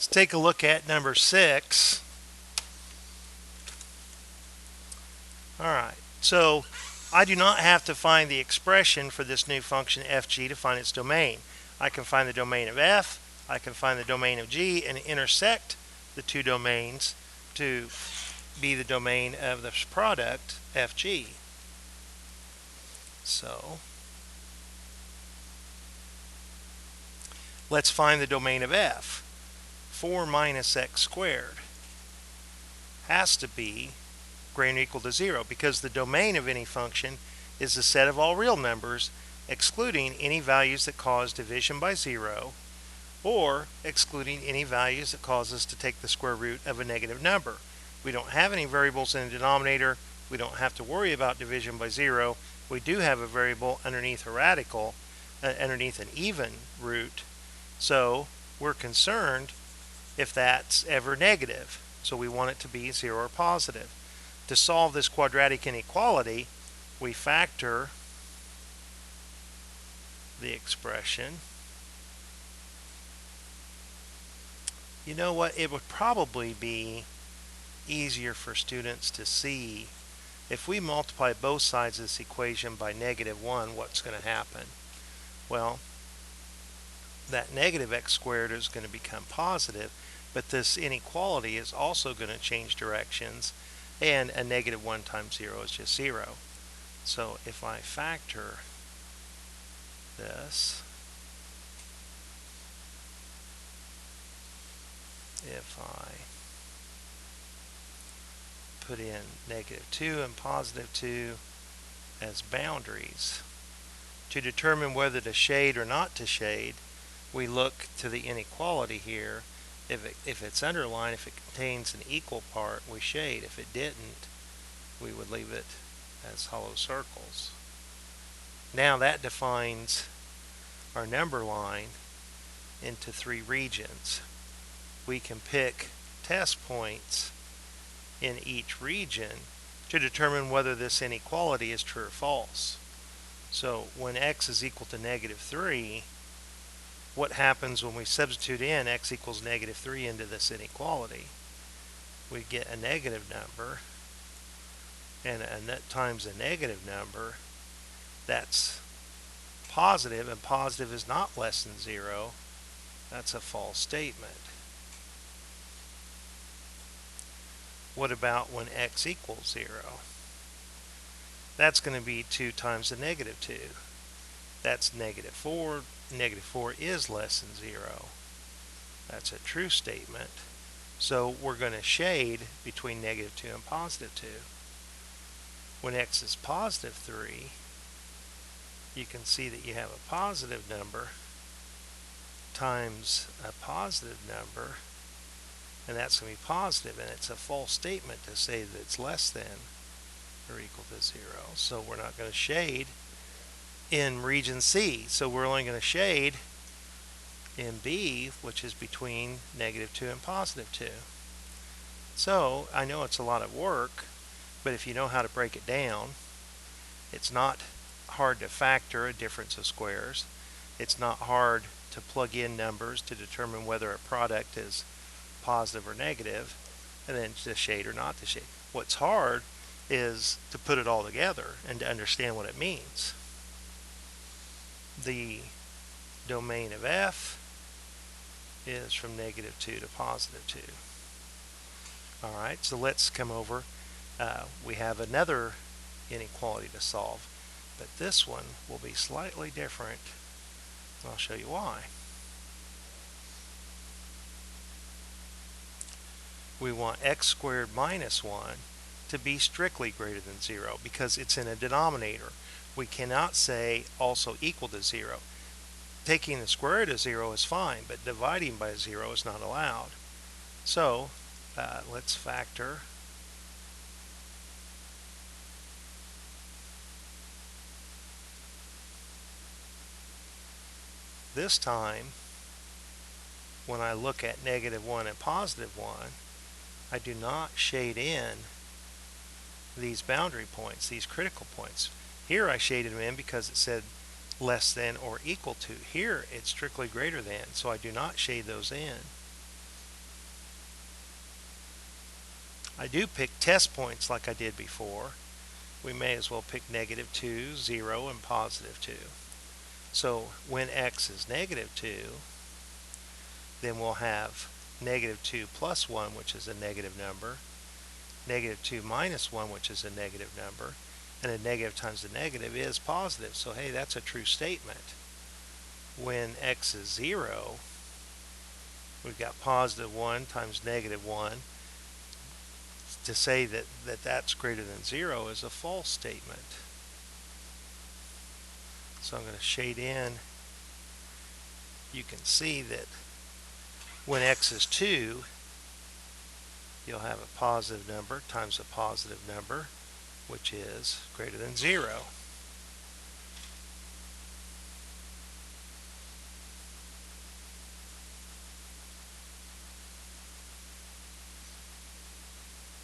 Let's take a look at number 6. Alright, so I do not have to find the expression for this new function fg to find its domain. I can find the domain of f, I can find the domain of g, and intersect the two domains to be the domain of this product fg. So let's find the domain of f. 4 minus x squared has to be greater than or equal to 0 because the domain of any function is the set of all real numbers excluding any values that cause division by 0 or excluding any values that cause us to take the square root of a negative number. We don't have any variables in the denominator. We don't have to worry about division by 0. We do have a variable underneath a radical, underneath an even root. So we're concerned if that's ever negative. So we want it to be 0 or positive. To solve this quadratic inequality, we factor the expression. You know what? It would probably be easier for students to see if we multiply both sides of this equation by -1, what's going to happen? Well, that negative x squared is going to become positive, but this inequality is also going to change directions, and a -1 times 0 is just 0. So if I factor this, if I put in -2 and +2 as boundaries, to determine whether to shade or not to shade, we look to the inequality here. If it's underlined, if it contains an equal part, we shade. If it didn't, we would leave it as hollow circles. Now that defines our number line into 3 regions. We can pick test points in each region to determine whether this inequality is true or false. So when x is equal to -3, what happens when we substitute in x equals -3 into this inequality? We get a negative number, and times a negative number, that's positive, and positive is not less than 0. That's a false statement. What about when x equals 0? That's going to be 2 times the -2. That's -4. -4 is less than 0. That's a true statement. So we're going to shade between -2 and +2. When x is +3, you can see that you have a positive number times a positive number, and that's going to be positive, and it's a false statement to say that it's less than or equal to 0. So we're not going to shade in region C. So we're only going to shade in B, which is between -2 and +2. So I know it's a lot of work, but if you know how to break it down, it's not hard to factor a difference of squares. It's not hard to plug in numbers to determine whether a product is positive or negative, and then to shade or not to shade. What's hard is to put it all together and to understand what it means. The domain of f is from -2 to +2. Alright, so let's come over. We have another inequality to solve, but this one will be slightly different. I'll show you why. We want x squared minus 1 to be strictly greater than 0 because it's in a denominator. We cannot say also equal to 0. Taking the square root of 0 is fine, but dividing by 0 is not allowed. So let's factor this time. When I look at -1 and +1, I do not shade in these boundary points, these critical points. Here I shaded them in because it said less than or equal to. Here it's strictly greater than, so I do not shade those in. I do pick test points like I did before. We may as well pick -2, 0, and +2. So when x is -2, then we'll have -2 plus 1, which is a negative number, -2 minus 1, which is a negative number, and a negative times a negative is positive. So hey, that's a true statement. When x is 0, we've got +1 times -1. To say that that's greater than 0 is a false statement. So I'm going to shade in. You can see that when x is 2, you'll have a positive number times a positive number, which is greater than 0.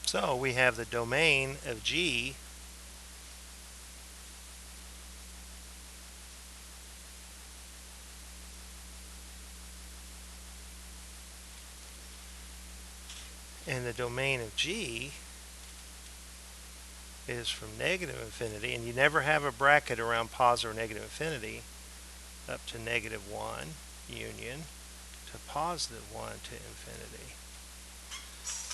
So we have the domain of G and the domain of G is from -infinity, and you never have a bracket around positive or negative infinity, up to -1 union to +1 to infinity.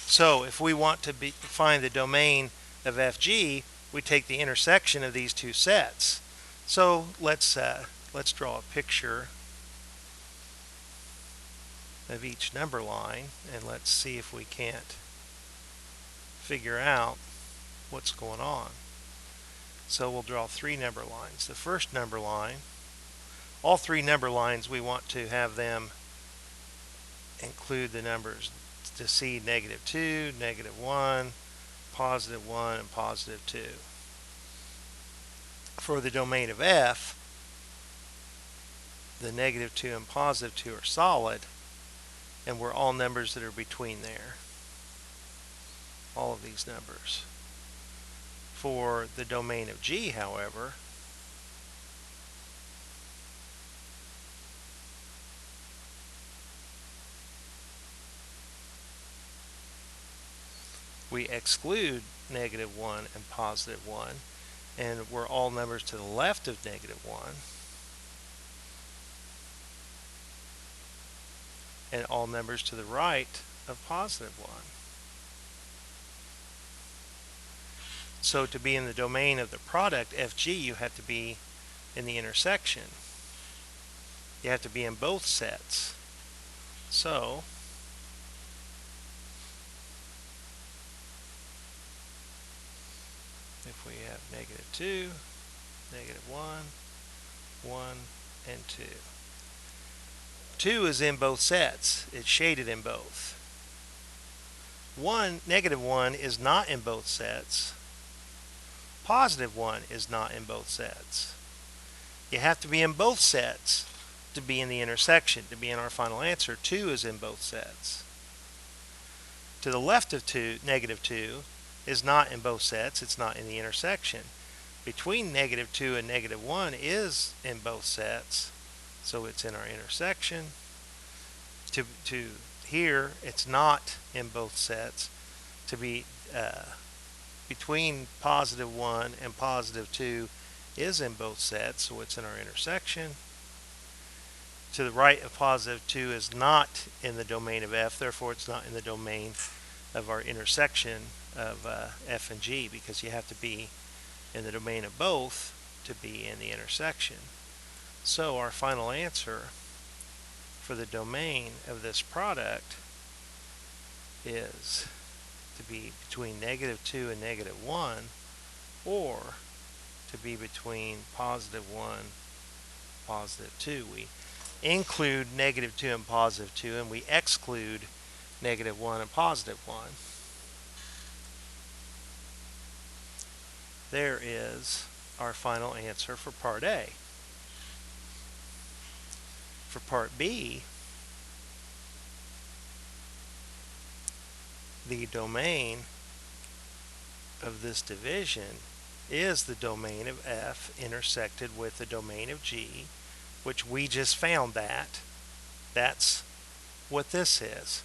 So if we want to find the domain of FG, we take the intersection of these two sets. So let's draw a picture of each number line, and let's see if we can't figure out what's going on. So we'll draw 3 number lines. The first number line, all 3 number lines, we want to have them include the numbers to see -2, -1, +1, and +2. For the domain of F, the -2 and +2 are solid, and we're all numbers that are between there. All of these numbers. For the domain of G, however, we exclude -1 and +1, and we're all numbers to the left of -1, and all numbers to the right of +1. So to be in the domain of the product FG, you have to be in the intersection. You have to be in both sets. So if we have -2, -1, 1, and 2. 2 is in both sets. It's shaded in both. -1 is not in both sets. +1 is not in both sets. You have to be in both sets to be in the intersection, to be in our final answer. 2 is in both sets. To the left of -2 is not in both sets. It's not in the intersection. Between -2 and -1 is in both sets, so it's in our intersection. To here, it's not in both sets. To be between +1 and +2 is in both sets, so it's in our intersection. To the right of +2 is not in the domain of F, therefore it's not in the domain of our intersection of F and G, because you have to be in the domain of both to be in the intersection. So our final answer for the domain of this product is to be between -2 and -1, or to be between +1 and +2. We include -2 and +2, and we exclude -1 and +1. There is our final answer for part A. For part B, the domain of this division is the domain of F intersected with the domain of G, which we just found that. That's what this is.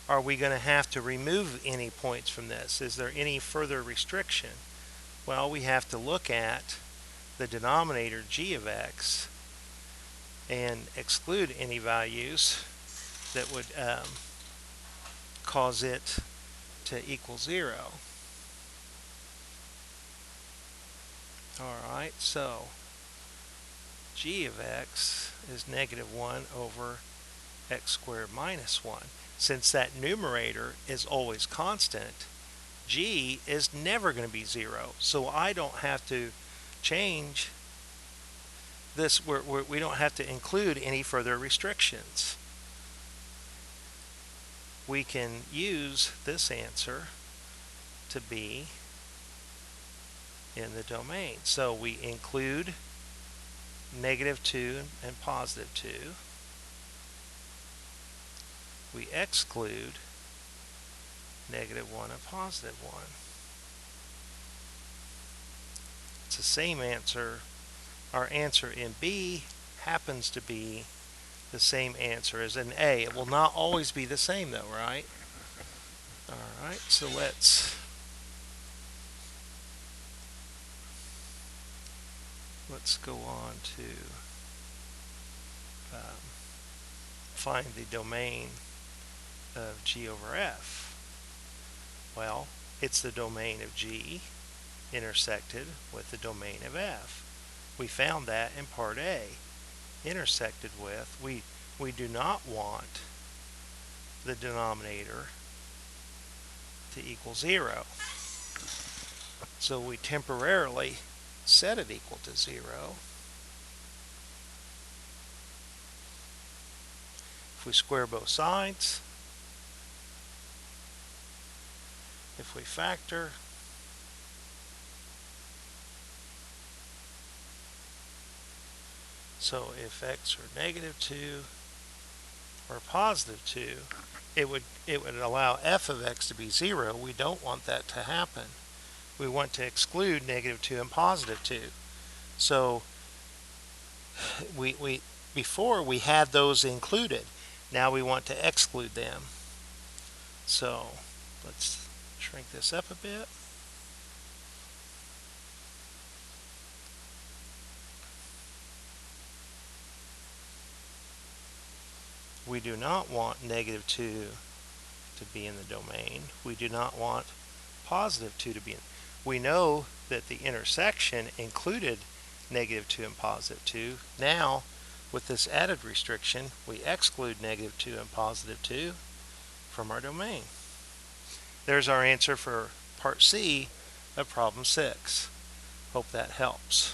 are we going to have to remove any points from this? Is there any further restriction? Well, we have to look at the denominator g of x and exclude any values that would cause it to equal 0. Alright, so g of x is negative 1 over x squared minus 1. Since that numerator is always constant, g is never going to be 0. So I don't have to change this. We don't have to include any further restrictions. We can use this answer to be in the domain. So we include negative 2 and positive 2. We exclude negative 1 and positive 1. It's the same answer. Our answer in B happens to be the same answer as in A. It will not always be the same though, right? Alright, so let's go on to find the domain of g over f. Well, it's the domain of g intersected with the domain of f. We found that in part A. Intersected with, we do not want the denominator to equal 0. So we temporarily set it equal to 0. If we square both sides, if we factor, so if x were negative 2 or positive 2, it would allow f of x to be 0. We don't want that to happen. We want to exclude negative 2 and positive 2. So before we had those included. Now we want to exclude them. So let's shrink this up a bit. We do not want negative 2 to be in the domain. We do not want positive 2 to be in. We know that the intersection included negative 2 and positive 2. Now, with this added restriction, we exclude negative 2 and positive 2 from our domain. There's our answer for part C of problem 6. Hope that helps.